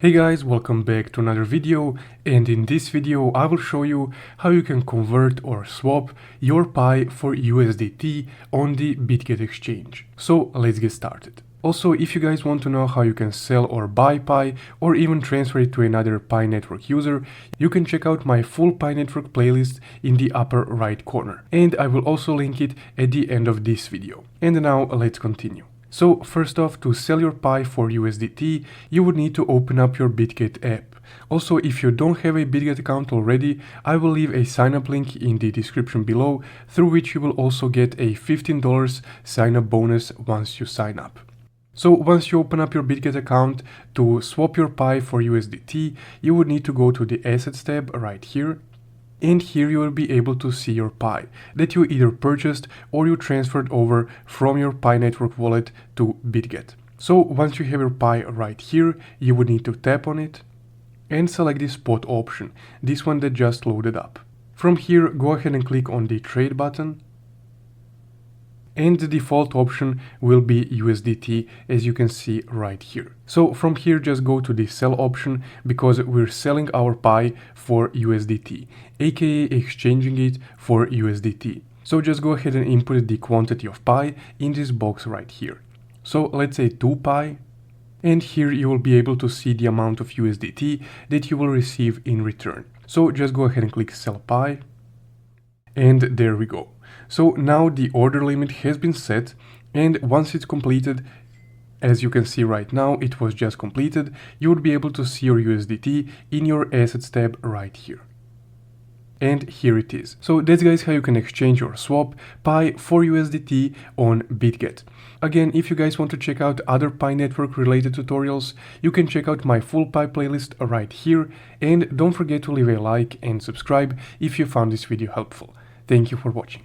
Hey guys, welcome back to another video, and in this video I will show you how you can convert or swap your Pi for USDT on the Bitget exchange. So let's get started. Also, if you guys want to know how you can sell or buy Pi or even transfer it to another Pi network user, you can check out my full Pi network playlist in the upper right corner, and I will also link it at the end of this video. And now let's continue. So first off, to sell your Pi for USDT, you would need to open up your Bitget app. Also, if you don't have a Bitget account already, I will leave a sign up link in the description below, through which you will also get a $15 sign up bonus once you sign up. So once you open up your Bitget account, to swap your Pi for USDT, you would need to go to the Assets tab right here. And here you will be able to see your Pi that you either purchased or you transferred over from your Pi network wallet to Bitget. So once you have your Pi right here, you would need to tap on it and select the spot option, this one that just loaded up. From here, go ahead and click on the trade button. And the default option will be USDT, as you can see right here. So from here, just go to the sell option, because we're selling our Pi for USDT, aka exchanging it for USDT. So just go ahead and input the quantity of Pi in this box right here. So let's say 2 Pi. And here you will be able to see the amount of USDT that you will receive in return. So just go ahead and click sell Pi. And there we go. So now the order limit has been set, and once it's completed, as you can see right now, it was just completed, you would be able to see your USDT in your Assets tab right here. And here it is. So that's, guys, how you can exchange or swap Pi for USDT on Bitget. Again, if you guys want to check out other Pi network related tutorials, you can check out my full Pi playlist right here, and don't forget to leave a like and subscribe if you found this video helpful. Thank you for watching.